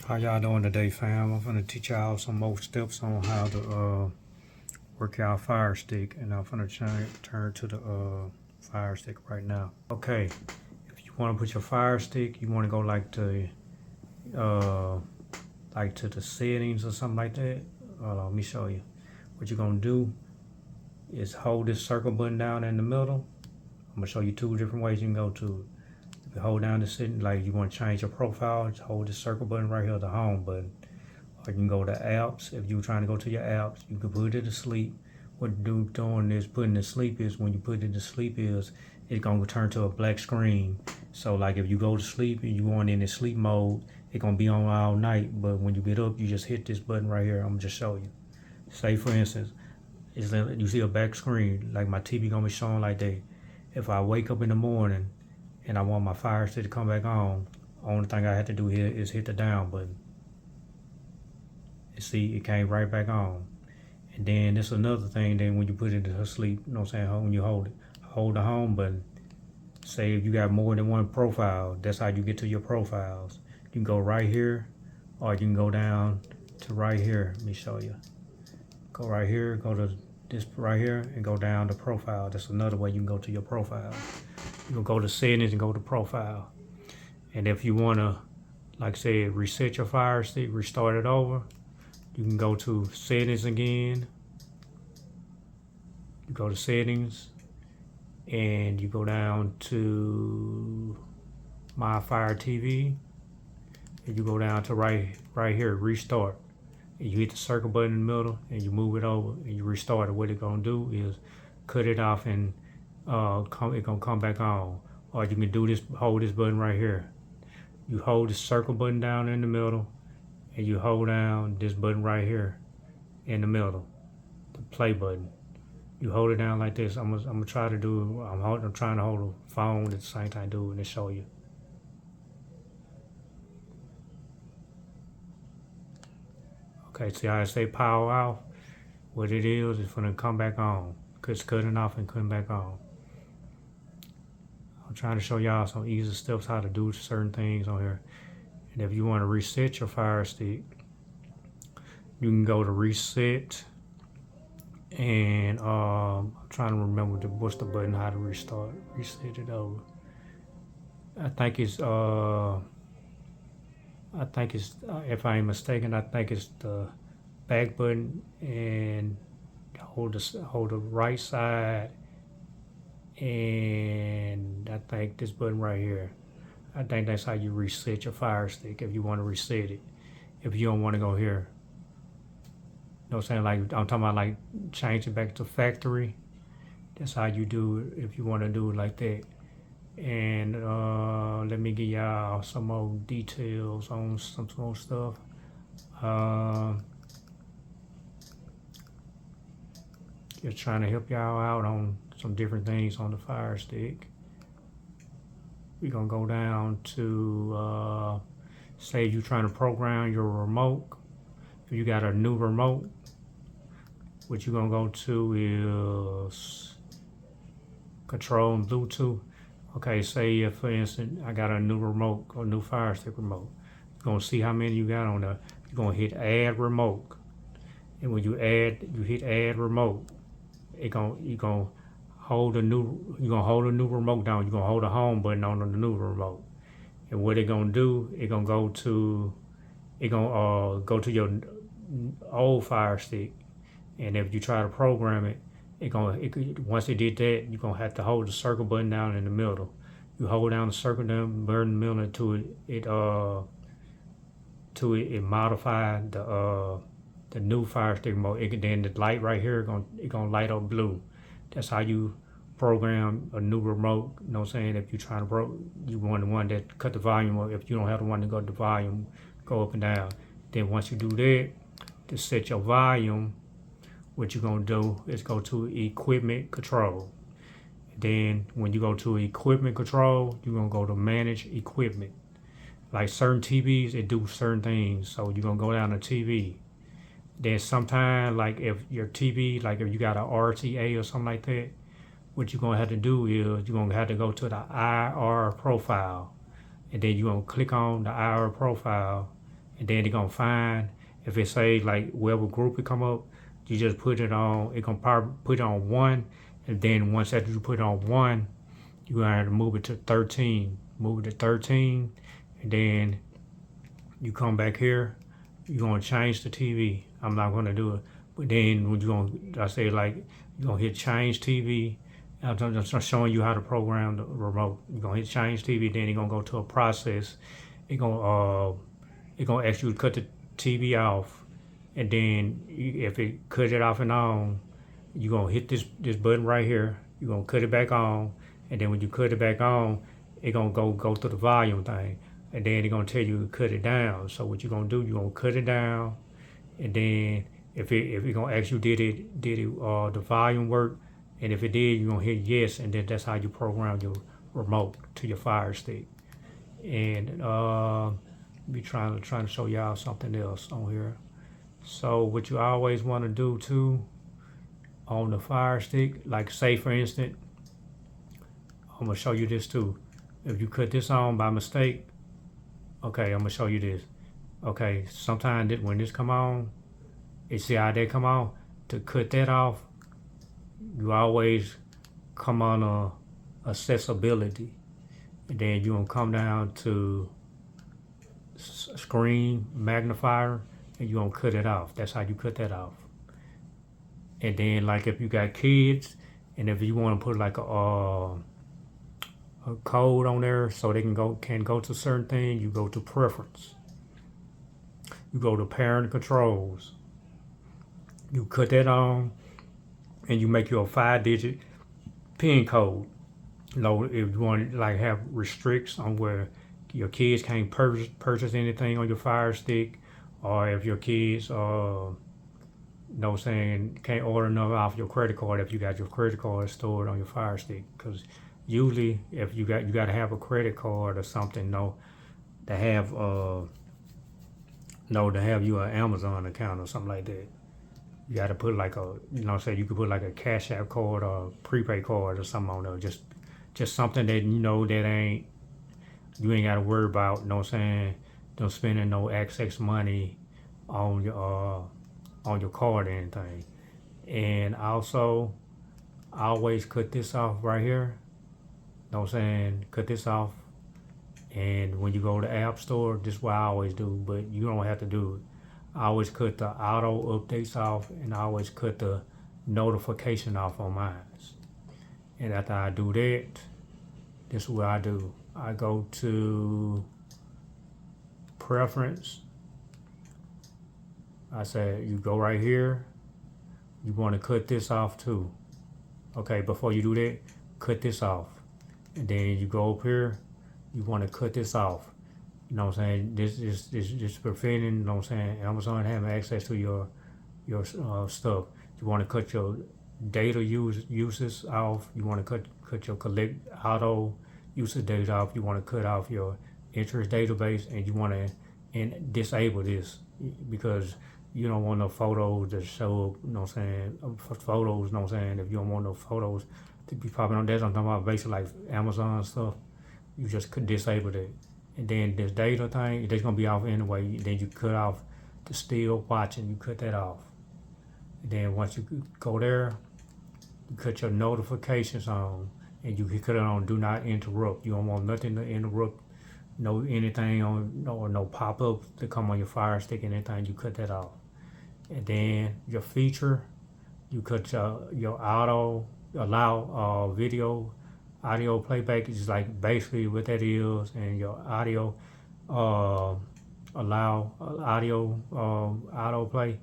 How y'all doing today, fam? I'm gonna teach y'all some more steps on how to work y'all fire stick, and I'm gonna turn to the fire stick right now. Okay, if you want to put your fire stick, you want to go uh, like to the settings or something like that. Let me show you. What you're gonna do is hold this circle button down in the middle. I'm gonna show you two different ways you can go to. If you hold down the setting, like you want to change your profile, just hold this circle button right here, the home button. Or you can go to apps. If you're trying to go to your apps, you can put it to sleep. What doing is putting it to sleep is when you put it to sleep is it's gonna turn to a black screen. So like if you go to sleep and you going in the sleep mode, it's gonna be on all night. But when you get up, you just hit this button right here. I'm gonna just show you. Say for instance, you see a back screen, like my TV gonna be showing like that. If I wake up in the morning and I want my fire stick to come back on, only thing I have to do here is hit the down button. And see, it came right back on. And then this another thing, then when you put it to sleep, you know what I'm saying, when you hold it, hold the home button. Say if you got more than one profile, that's how you get to your profiles. You can go right here, or you can go down to right here. Let me show you. Go right here, go to this right here, and go down to profile. That's another way you can go to your profile. You can go to settings and go to profile. And if you wanna, like I said, reset your fire stick, restart it over, you can go to settings again. You go to settings and you go down to my Fire TV and you go down to right here, restart. And you hit the circle button in the middle and you move it over and you restart it. What it's gonna do is cut it off and it's gonna come back on. Or you can do this, hold this button right here. You hold the circle button down in the middle and you hold down this button right here in the middle, the play button. You hold it down like this. I'm gonna try to do. I'm trying to hold the phone at the same time, do it and show you. Okay, see how I say power off? What it is, it's gonna come back on. Cause it's cutting off and coming back on. I'm trying to show y'all some easy steps how to do certain things on here. And if you want to reset your fire stick, you can go to reset. And I'm trying to remember what's the button, how to reset it over. I think it's if I ain't mistaken, I think it's the back button and hold the right side, and I think this button right here. I think that's how you reset your fire stick if you want to reset it. If you don't want to go here. You know what I'm saying? Like I'm talking about like change it back to factory. That's how you do it if you want to do it like that. And let me give y'all some more details on some more stuff. Just trying to help y'all out on some different things on the fire stick. We're gonna go down to say you're trying to program your remote. If you got a new remote, what you're gonna go to is control and Bluetooth. Okay, say if for instance I got a new remote, a new fire stick remote. You're gonna see how many you got on there. You're gonna hit add remote. And when you hit add remote, you're gonna hold a new remote down. You're gonna hold the home button on the new remote. And what it's gonna do, it's gonna go to your old fire stick. And if you try to program it, once it did that, you're gonna have to hold the circle button down in the middle. You hold down the circle button in the middle until it modified the new fire stick mode. Then the light right here gonna light up blue. That's how you program a new remote. You know what I'm saying? If you're trying to you want the one that cut the volume up. If you don't have the one to go to the volume, go up and down. Then once you do that, to set your volume, what you're gonna do is go to equipment control. Then when you go to equipment control, you're gonna go to manage equipment. Like certain TVs, they do certain things. So you're gonna go down to TV. Then sometimes, like if your TV, like if you got an RTA or something like that, what you're gonna have to do is you're gonna have to go to the IR profile. And then you're gonna click on the IR profile and then it's gonna find, if it say like whatever group it come up, you just put it on, it gonna probably put it on 1, and then once after you put it on 1, you're gonna have to move it to 13. Move it to 13, and then you come back here, you're gonna change the TV. I'm not gonna do it, but then when you gonna, I say like, you're gonna hit change TV. I'm just showing you how to program the remote. You're gonna hit change TV, then you're gonna go to a process. It's gonna ask you to cut the TV off, and then if it cut it off and on, you're gonna hit this button right here. You're gonna cut it back on, and then when you cut it back on, it's gonna go to the volume thing, and then it's gonna tell you to cut it down. So what you're gonna do, you're gonna cut it down, and then if it gonna ask you did it the volume work, and if it did, you're gonna hit yes, and then that's how you program your remote to your Fire Stick. And be trying to show y'all something else on here. So what you always want to do too on the Fire Stick, like say for instance, I'm gonna show you this too. If you cut this on by mistake, okay, I'm gonna show you this. Okay, sometimes when this come on, you see how they come on? To cut that off, you always come on accessibility, and then you're gonna come down to screen magnifier, and you're gonna cut it off. That's how you cut that off. And then like if you got kids, and if you want to put like a code on there so they can go to certain things, you go to preference. You go to parent controls. You cut that on, and you make your 5-digit PIN code. You know, if you want to like have restricts on where your kids can't purchase anything on your Fire Stick, or if your kids can't order enough off your credit card if you got your credit card stored on your Fire Stick. Because usually if you got to have a credit card or something, to have you an Amazon account or something like that. You got to put like you could put like a Cash App card or a prepaid card or something on there. Just something that you ain't got to worry about, don't spending no excess money on your card or anything. And also, I always cut this off right here. Cut this off. And when you go to the App Store, this is what I always do, but you don't have to do it. I always cut the auto updates off, and I always cut the notification off on mine. And after I do that, this is what I do. I go to preference. I say you go right here. You want to cut this off too. Okay, before you do that, cut this off. And then you go up here, you want to cut this off. You know what I'm saying? This preventing, you know what I'm saying, Amazon having access to your stuff. You want to cut your data uses off. You want to cut your collect auto usage data off. You want to cut off your interest database, and you want to disable this because you don't want no photos that show up, you know what I'm saying, photos, you know what I'm saying, if you don't want no photos to be popping on. That's what I'm talking about, basically like Amazon stuff. You just could disable that. And then this data thing, it's gonna be off anyway. Then you cut off the still watching, you cut that off. And then once you go there, you cut your notifications on, and you can cut it on do not interrupt. You don't want nothing to interrupt, anything on, or no pop-ups to come on your Fire Stick and anything, you cut that off. And then your feature, you cut your auto, allow audio playback is like basically what that is, and your audio allow auto play.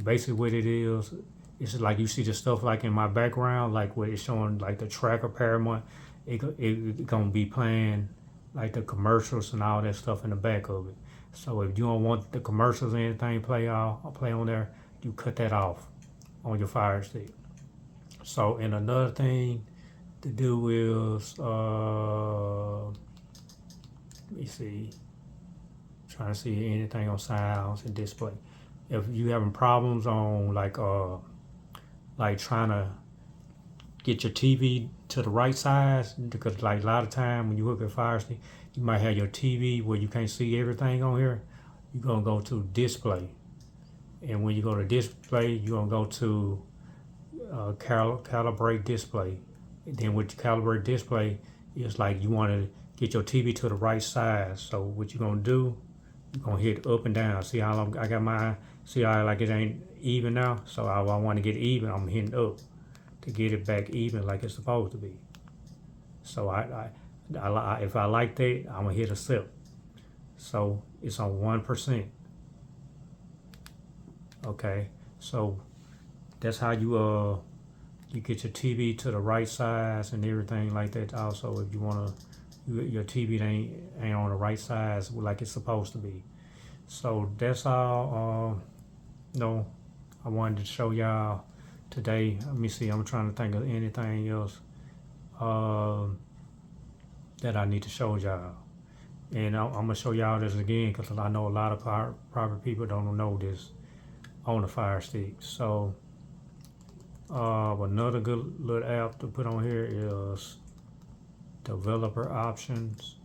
Basically what it is, it's like you see the stuff like in my background, like what it's showing, like the tracker Paramount, it gonna be playing like the commercials and all that stuff in the back of it. So if you don't want the commercials or anything play on there, you cut that off on your Fire Stick. So, and another thing to do is, let me see, trying to see anything on sounds and display. If you having problems on like trying to get your TV to the right size, because like a lot of time when you hook a Fire Stick, you might have your TV where you can't see everything on here. you're gonna go to display, and when you go to display, you're gonna go to calibrate display. And then with calibrate display, it's like you want to get your TV to the right size. So what you're gonna do, you're gonna hit up and down. See how I got mine? See how like it ain't even now? So I want to get even. I'm hitting up to get it back even like it's supposed to be. So if I like that, I'm gonna hit accept. So it's on 1%. Okay, so that's how you get your TV to the right size and everything like that. Also, if you wanna, your TV ain't on the right size like it's supposed to be. So that's all. No, I wanted to show y'all today. Let me see. I'm trying to think of anything else that I need to show y'all. And I'm gonna show y'all this again because I know a lot of private people don't know this on the Fire Stick. So another good little app to put on here is developer options.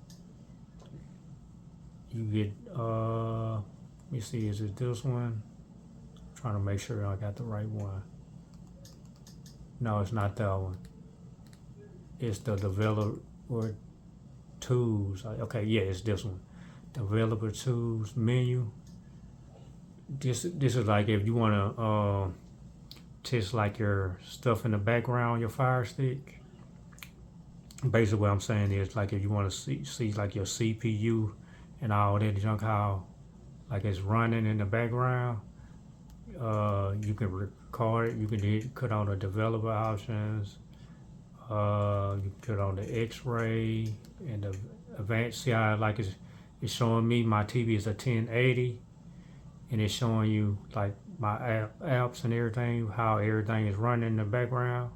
You get let me see, is it this one? I'm trying to make sure I got the right one. No, it's not that one. It's the developer tools. Okay, yeah, it's this one. Developer tools menu. This is like if you want to test like your stuff in the background, your Fire Stick. Basically, what I'm saying is like if you want to see like your CPU and all that junk, how like it's running in the background. You can record it. You can cut on the developer options. You can put on the X-ray and the advanced. See how like it's showing me my TV is a 1080, and it's showing you like my apps and everything, how everything is running in the background.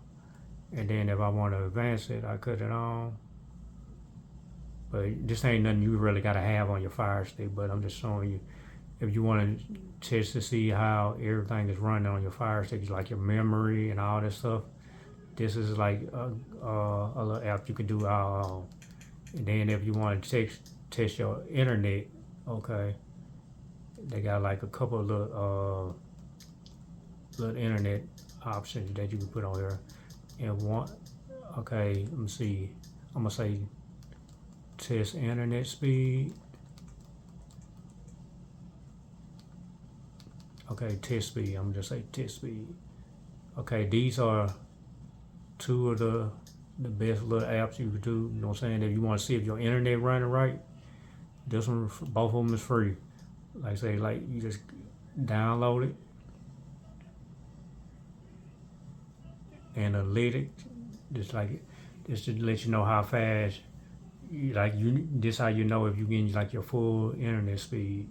And then if I want to advance it, I cut it on. But this ain't nothing you really got to have on your Fire Stick. But I'm just showing you if you want to test to see how everything is running on your Fire Stick, like your memory and all that stuff. This is like a little app you can do. And then if you want to test your internet, okay, they got like a couple of little internet options that you can put on here. And one, okay, let me see. I'm gonna say test internet speed. Okay, test speed. I'm gonna just say test speed. Okay, these are two of the best little apps you could do. You know what I'm saying? If you want to see if your internet running right, this one, both of them is free. Like I say, like you just download it, analytics, just to let you know how fast. This how you know if you getting like your full internet speed.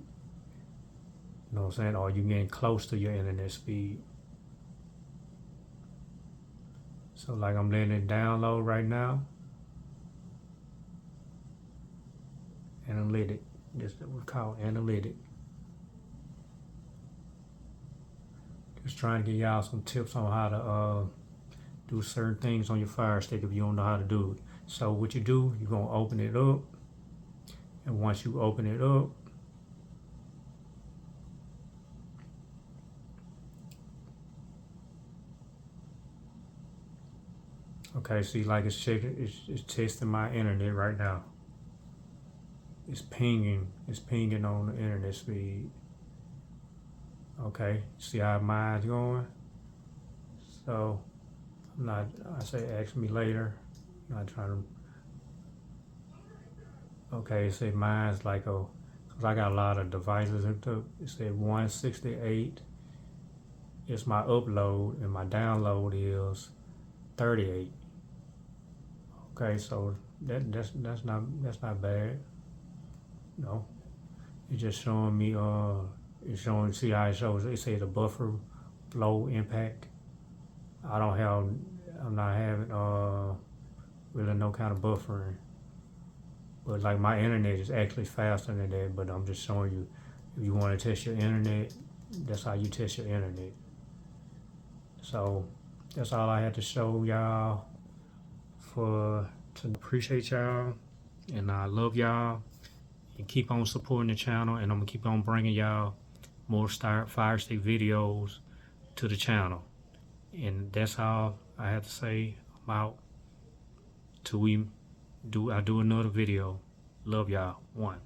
You know what I'm saying? Or you getting close to your internet speed. So like I'm letting it download right now. Analytic. This is what we call analytic. Just trying to give y'all some tips on how to do certain things on your Fire Stick if you don't know how to do it. So what you do, you're gonna open it up, and once you open it up, okay, see like it's checking, it's testing my internet right now. It's pinging on the internet speed. Okay, see how mine's going? So I say ask me later. I'm not trying to. Okay, it said mine's like cause I got a lot of devices hooked up. It said 168. It's my upload, and my download is 38. Okay, so that's not bad. No, it's just showing me. It's showing. See how it shows? It says the buffer flow impact. I'm not having really no kind of buffering. But like my internet is actually faster than that. But I'm just showing you, if you want to test your internet, that's how you test your internet. So that's all I had to show y'all to appreciate y'all, and I love y'all. and keep on supporting the channel, and I'm gonna keep on bringing y'all more fire stick videos to the channel. And that's all I have to say about till I do another video. Love y'all. 1.